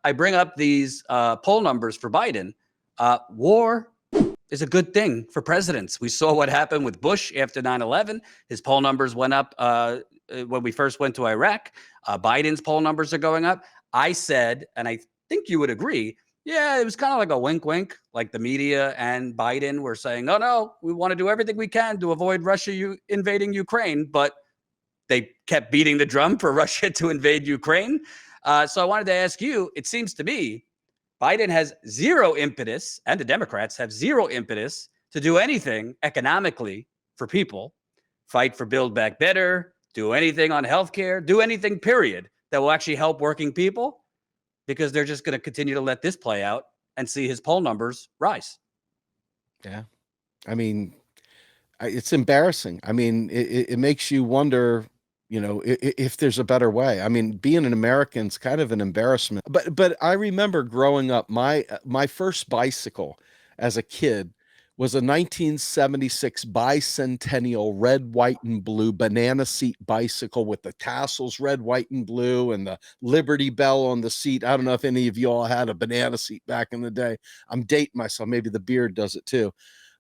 I bring up these poll numbers for Biden. War is a good thing for presidents. We saw what happened with Bush after 9/11. His poll numbers went up when we first went to Iraq. Biden's poll numbers are going up. I said, and I think you would agree, yeah, it was kind of like a wink, wink. Like the media and Biden were saying, oh, no, we want to do everything we can to avoid Russia invading Ukraine. But they kept beating the drum for Russia to invade Ukraine. So I wanted to ask you, it seems to me Biden has zero impetus, and the Democrats have zero impetus to do anything economically for people, fight for Build Back Better, do anything on healthcare, do anything, period, that will actually help working people, because they're just going to continue to let this play out and see his poll numbers rise. Yeah. I mean, it's embarrassing. I mean, it makes you wonder, if there's a better way. I mean, being an American is kind of an embarrassment. But I remember growing up, my first bicycle as a kid was a 1976 bicentennial red, white, and blue banana seat bicycle with the tassels red, white, and blue and the Liberty Bell on the seat. I don't know if any of you all had a banana seat back in the day. I'm dating myself. Maybe the beard does it too.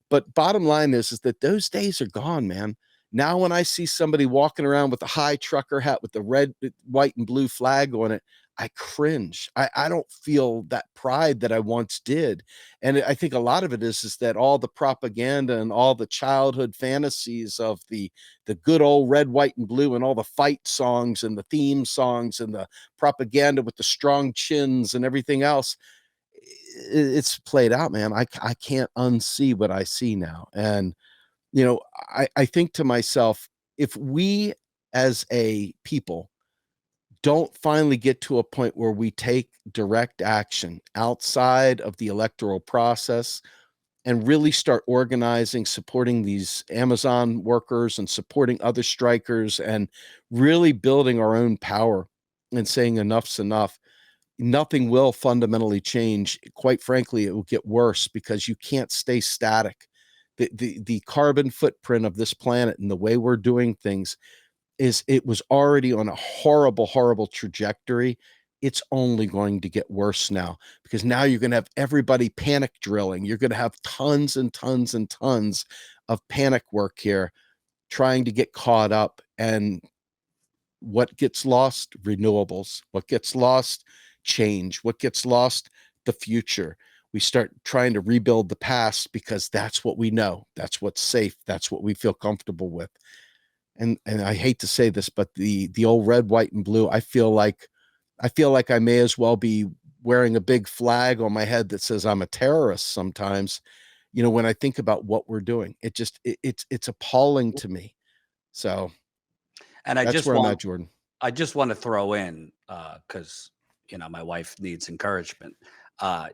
But bottom line is that those days are gone, man. Now, when I see somebody walking around with a high trucker hat with the red, white, and blue flag on it, I cringe. I don't feel that pride that I once did. And I think a lot of it is that all the propaganda and all the childhood fantasies of the good old red, white, and blue, and all the fight songs and the theme songs and the propaganda with the strong chins and everything else, it's played out, man. I can't unsee what I see now. And I think to myself, if we as a people don't finally get to a point where we take direct action outside of the electoral process and really start organizing, supporting these Amazon workers and supporting other strikers and really building our own power and saying enough's enough, nothing will fundamentally change. Quite frankly, it will get worse because you can't stay static. The carbon footprint of this planet and the way we're doing things it was already on a horrible, horrible trajectory. It's only going to get worse now, because now you're going to have everybody panic drilling. You're going to have tons and tons and tons of panic work here, trying to get caught up. And what gets lost? Renewables. What gets lost? Change. What gets lost? The future. We start trying to rebuild the past because that's what we know. That's what's safe. That's what we feel comfortable with. And I hate to say this, but the old red, white, and blue, I feel like I may as well be wearing a big flag on my head that says I'm a terrorist sometimes, when I think about what we're doing. It's appalling to me. So, and that's where I'm at, Jordan. I just want to throw in, because my wife needs encouragement.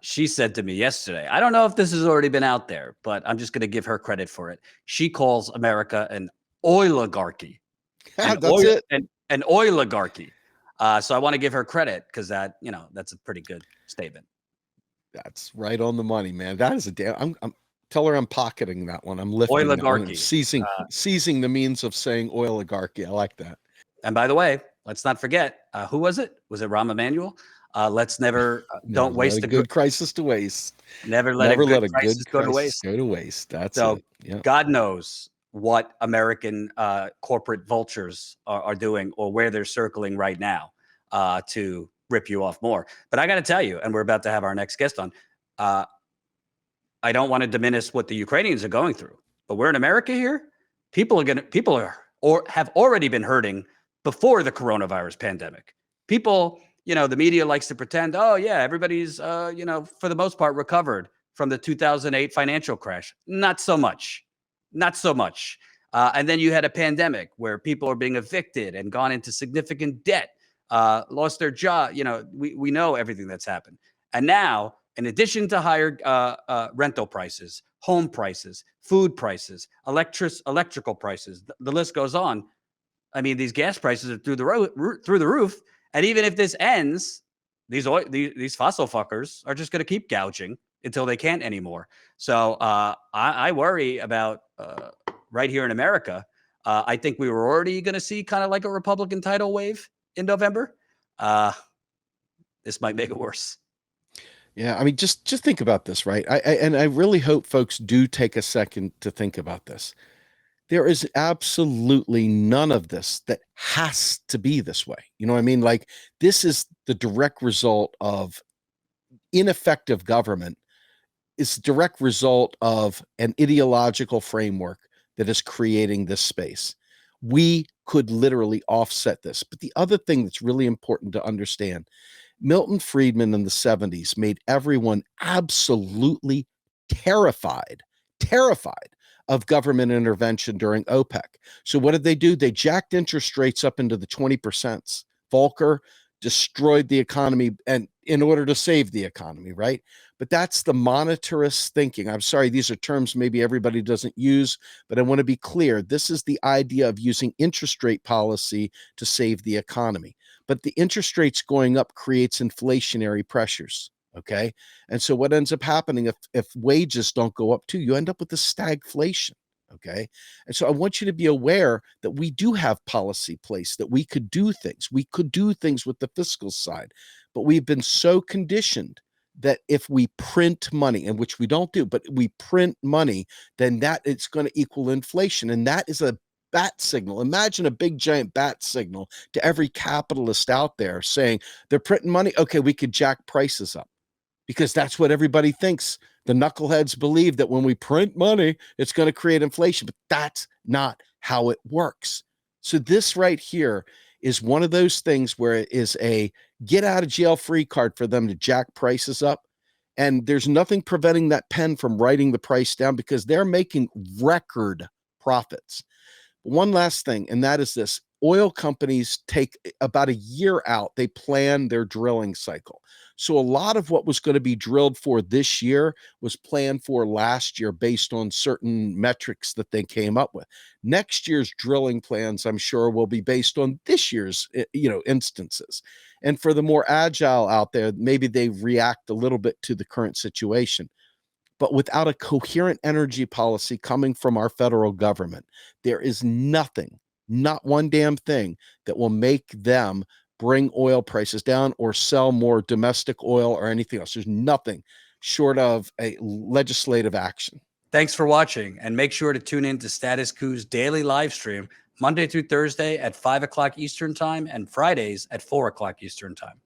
She said to me yesterday, I don't know if this has already been out there, but I'm just going to give her credit for it. She calls America an oligarchy. An oligarchy. So I want to give her credit, because that's a pretty good statement. That's right on the money, man. That is a damn. I'm tell her I'm pocketing that one. I'm lifting oligarchy, seizing the means of saying oligarchy. I like that. And by the way, let's not forget, who was it? Was it Rahm Emanuel? Let's never don't waste a good crisis to waste. Never let a good crisis go to waste. That's so it. Yeah. God knows what American corporate vultures are doing, or where they're circling right now to rip you off more. But I got to tell you, and we're about to have our next guest on, I don't want to diminish what the Ukrainians are going through, but we're in America here. People have already been hurting before the coronavirus pandemic. People, the media likes to pretend, oh yeah, everybody's, for the most part recovered from the 2008 financial crash. Not so much. And then you had a pandemic where people are being evicted and gone into significant debt, lost their job. We know everything that's happened. And now, in addition to higher rental prices, home prices, food prices, electrical prices, the list goes on. I mean, these gas prices are through the roof. And even if this ends, these fossil fuckers are just going to keep gouging until they can't anymore. So I worry about right here in America. I think we were already going to see kind of like a Republican tidal wave in November. this might make it worse. Yeah, I mean, just think about this, right? I really hope folks do take a second to think about this. There is absolutely none of this that has to be this way. You know what I mean? Like, this is the direct result of ineffective government. It's a direct result of an ideological framework that is creating this space. We could literally offset this. But the other thing that's really important to understand, Milton Friedman in the 70s made everyone absolutely terrified of government intervention during OPEC. So what did they do? They jacked interest rates up into the 20%. Volcker destroyed the economy, and in order to save the economy, right? But that's the monetarist thinking. I'm sorry, these are terms maybe everybody doesn't use, but I want to be clear. This is the idea of using interest rate policy to save the economy. But the interest rates going up creates inflationary pressures. Okay. And so what ends up happening if wages don't go up too, you end up with the stagflation. Okay. And so I want you to be aware that we do have policy place, that we could do things. We could do things with the fiscal side, but we've been so conditioned that if we print money, and which we don't do, but we print money, then that it's going to equal inflation. And that is a bat signal. Imagine a big giant bat signal to every capitalist out there saying they're printing money. Okay, we could jack prices up, because that's what everybody thinks. The knuckleheads believe that when we print money, it's going to create inflation, but that's not how it works. So this right here is one of those things where it is a get out of jail free card for them to jack prices up. And there's nothing preventing that pen from writing the price down, because they're making record profits. One last thing, and that is this. Oil companies take about a year out. They plan their drilling cycle. So a lot of what was going to be drilled for this year was planned for last year based on certain metrics that they came up with. Next year's drilling plans, I'm sure, will be based on this year's, instances. And for the more agile out there, maybe they react a little bit to the current situation. But without a coherent energy policy coming from our federal government, there is nothing, not one damn thing, that will make them bring oil prices down or sell more domestic oil or anything else. There's nothing short of a legislative action. Thanks for watching, and make sure to tune in to Status Coup's daily live stream Monday through Thursday at 5 o'clock Eastern Time and Fridays at 4 o'clock Eastern Time.